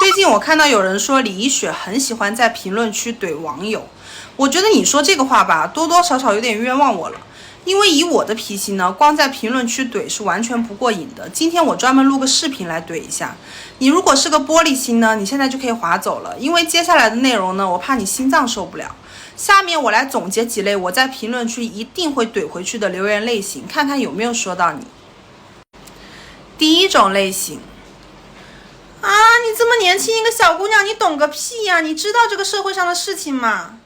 最近我看到有人说李一雪很喜欢在评论区怼网友，我觉得你说这个话吧，多多少少有点冤枉我了。因为以我的脾气呢，光在评论区怼是完全不过瘾的。今天我专门录个视频来怼一下。你如果是个玻璃心呢，你现在就可以划走了，因为接下来的内容呢，我怕你心脏受不了。下面我来总结几类我在评论区一定会怼回去的留言类型，看看有没有说到你。第一种类型啊，你这么年轻一个小姑娘，你懂个屁呀！你知道这个社会上的事情吗？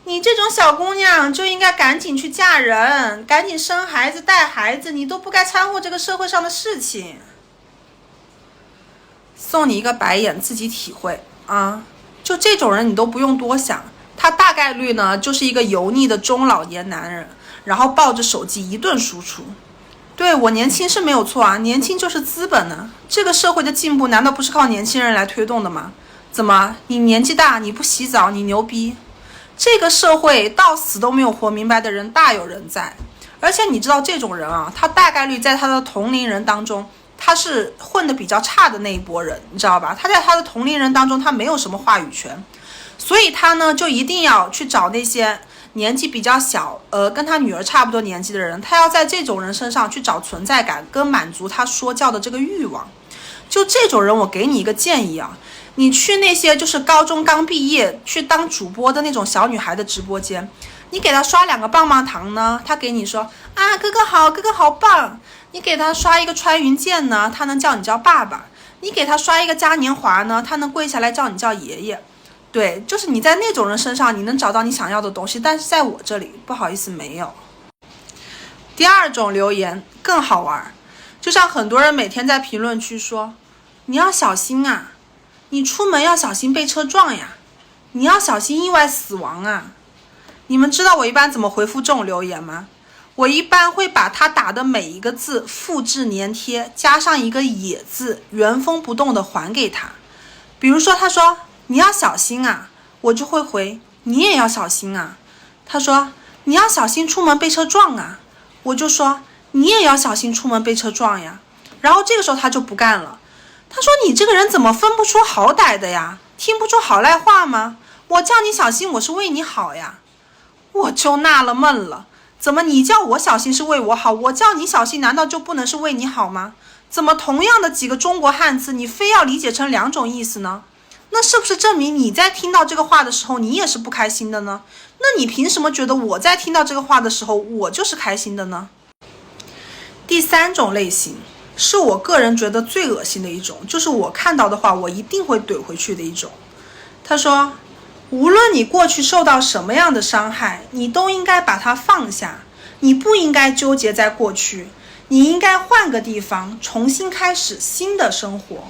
你这种小姑娘就应该赶紧去嫁人，赶紧生孩子带孩子，你都不该掺和这个社会上的事情。送你一个白眼，自己体会啊！就这种人你都不用多想，他大概率呢就是一个油腻的中老年男人，然后抱着手机一顿输出。对，我年轻是没有错啊，年轻就是资本呢。这个社会的进步难道不是靠年轻人来推动的吗？怎么你年纪大你不洗澡你牛逼？这个社会到死都没有活明白的人大有人在，而且你知道这种人啊，他大概率在他的同龄人当中，他是混得比较差的那一波人，你知道吧？他在他的同龄人当中，他没有什么话语权，所以他呢就一定要去找那些年纪比较小，跟他女儿差不多年纪的人，他要在这种人身上去找存在感，跟满足他说教的这个欲望。就这种人，我给你一个建议啊。你去那些就是高中刚毕业去当主播的那种小女孩的直播间，你给她刷2个棒棒糖呢，她给你说啊哥哥好，哥哥好棒。你给她刷一个穿云箭呢，她能叫你叫爸爸。你给她刷一个嘉年华呢，她能跪下来叫你叫爷爷。对，就是你在那种人身上你能找到你想要的东西，但是在我这里不好意思没有。第二种留言更好玩，就像很多人每天在评论区说你要小心啊，你出门要小心被车撞呀，你要小心意外死亡啊。你们知道我一般怎么回复这种留言吗？我一般会把他打的每一个字复制粘贴，加上一个也字，原封不动的还给他。比如说他说你要小心啊，我就会回你也要小心啊。他说你要小心出门被车撞啊，我就说你也要小心出门被车撞呀。然后这个时候他就不干了，他说你这个人怎么分不出好歹的呀？听不出好赖话吗？我叫你小心我是为你好呀。我就纳了闷了，怎么你叫我小心是为我好，我叫你小心难道就不能是为你好吗？怎么同样的几个中国汉字你非要理解成2种意思呢？那是不是证明你在听到这个话的时候你也是不开心的呢？那你凭什么觉得我在听到这个话的时候我就是开心的呢？第3种类型是我个人觉得最恶心的一种，就是我看到的话我一定会怼回去的一种。他说无论你过去受到什么样的伤害，你都应该把它放下，你不应该纠结在过去，你应该换个地方重新开始新的生活。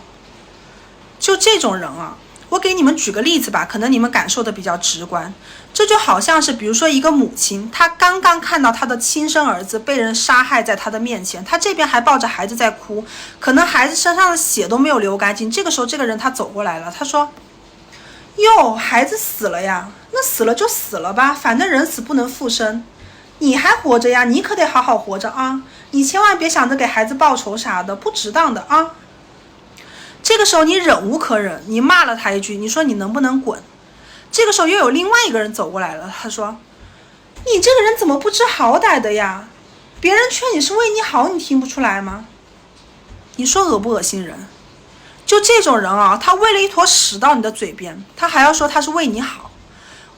就这种人啊，我给你们举个例子吧，可能你们感受的比较直观。这就好像是比如说一个母亲，她刚刚看到她的亲生儿子被人杀害在她的面前，她这边还抱着孩子在哭，可能孩子身上的血都没有流干净。这个时候这个人他走过来了，他说哟，孩子死了呀，那死了就死了吧，反正人死不能复生，你还活着呀，你可得好好活着啊，你千万别想着给孩子报仇啥的，不值当的啊。这个时候你忍无可忍，你骂了他一句，你说你能不能滚。这个时候又有另外一个人走过来了，他说你这个人怎么不知好歹的呀，别人劝你是为你好，你听不出来吗？你说恶不恶心人？就这种人啊，他喂了一坨屎到你的嘴边，他还要说他是为你好。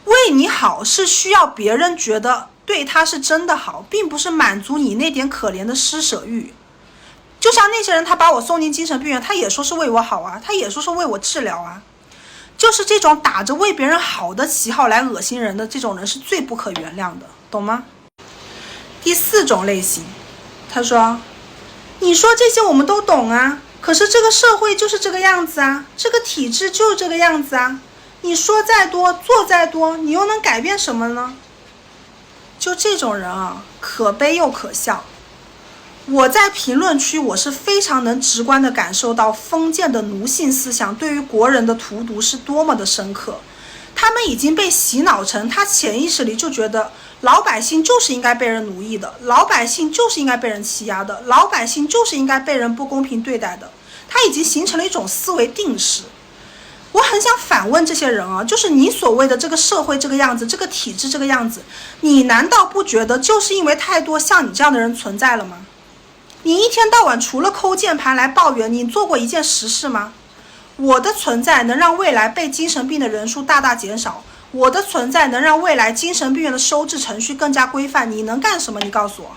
为你好是需要别人觉得对他是真的好，并不是满足你那点可怜的施舍欲。就像那些人他把我送进精神病院，他也说是为我好啊，他也说是为我治疗啊。就是这种打着为别人好的旗号来恶心人的这种人是最不可原谅的，懂吗？第4种类型，他说你说这些我们都懂啊，可是这个社会就是这个样子啊，这个体制就是这个样子啊，你说再多做再多，你又能改变什么呢？就这种人啊，可悲又可笑。我在评论区我是非常能直观地感受到封建的奴性思想对于国人的荼毒是多么的深刻。他们已经被洗脑成他潜意识里就觉得老百姓就是应该被人奴役的，老百姓就是应该被人欺压的，老百姓就是应该被人不公平对待的，他已经形成了一种思维定式。我很想反问这些人啊，就是你所谓的这个社会这个样子，这个体制这个样子，你难道不觉得就是因为太多像你这样的人存在了吗？你一天到晚除了抠键盘来抱怨，你做过一件实事吗？我的存在能让未来被精神病的人数大大减少，我的存在能让未来精神病院的收治程序更加规范，你能干什么？你告诉我。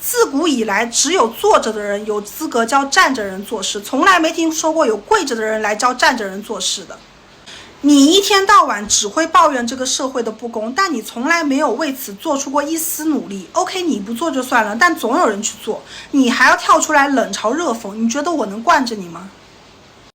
自古以来，只有坐着的人有资格教站着人做事，从来没听说过有跪着的人来教站着人做事的。你一天到晚只会抱怨这个社会的不公，但你从来没有为此做出过一丝努力。OK， 你不做就算了，但总有人去做，你还要跳出来冷嘲热讽，你觉得我能惯着你吗？